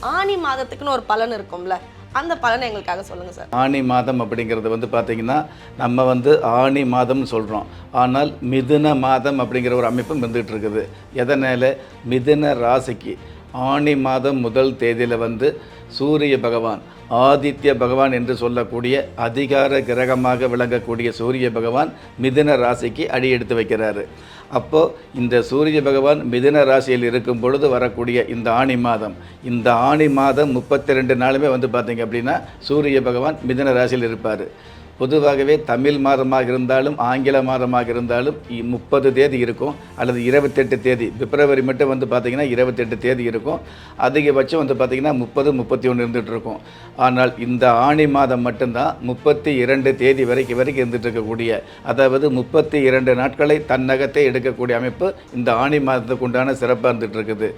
ஆனி மாதத்துக்குன்னு ஒரு பலன் இருக்கும்ல, அந்த பலனை எங்களுக்காக சொல்லுங்கள் சார். ஆனி மாதம் அப்படிங்கிறது பார்த்திங்கன்னா நம்ம ஆனி மாதம்னு சொல்கிறோம். ஆனால் மிதுன மாதம் அப்படிங்கிற ஒரு அமைப்பும் வந்துகிட்டு இருக்குது. எதனால்? மிதுன ராசிக்கு ஆனி மாதம் முதல் தேதியில் சூரிய பகவான், ஆதித்ய பகவான் என்று சொல்லக்கூடிய அதிகார கிரகமாக விளங்கக்கூடிய சூரிய பகவான் மிதுன ராசிக்கு அடி எடுத்து வைக்கிறாரு. அப்போது இந்த சூரிய பகவான் மிதுன ராசியில் இருக்கும் பொழுது வரக்கூடிய இந்த ஆனி மாதம், இந்த ஆனி மாதம் 32 நாளுமே பார்த்திங்க அப்படின்னா சூரிய பகவான் மிதுன ராசியில் இருப்பார். பொதுவாகவே தமிழ் மாதமாக இருந்தாலும் ஆங்கில மாதமாக இருந்தாலும் 30 தேதி இருக்கும், அல்லது 28 தேதி. பிப்ரவரி மட்டும் பார்த்திங்கன்னா 28 தேதி இருக்கும். அதிகபட்சம் பார்த்திங்கன்னா 30, 31 இருந்துகிட்டு இருக்கும். ஆனால் இந்த ஆனி மாதம் மட்டும்தான் 32 தேதி வரைக்கும் இருந்துகிட்டு இருக்கக்கூடிய, அதாவது 32 நாட்களை தன்னகத்தை எடுக்கக்கூடிய அமைப்பு இந்த ஆனி மாதத்துக்கு உண்டான சிறப்பாக இருந்துகிட்டு இருக்குது.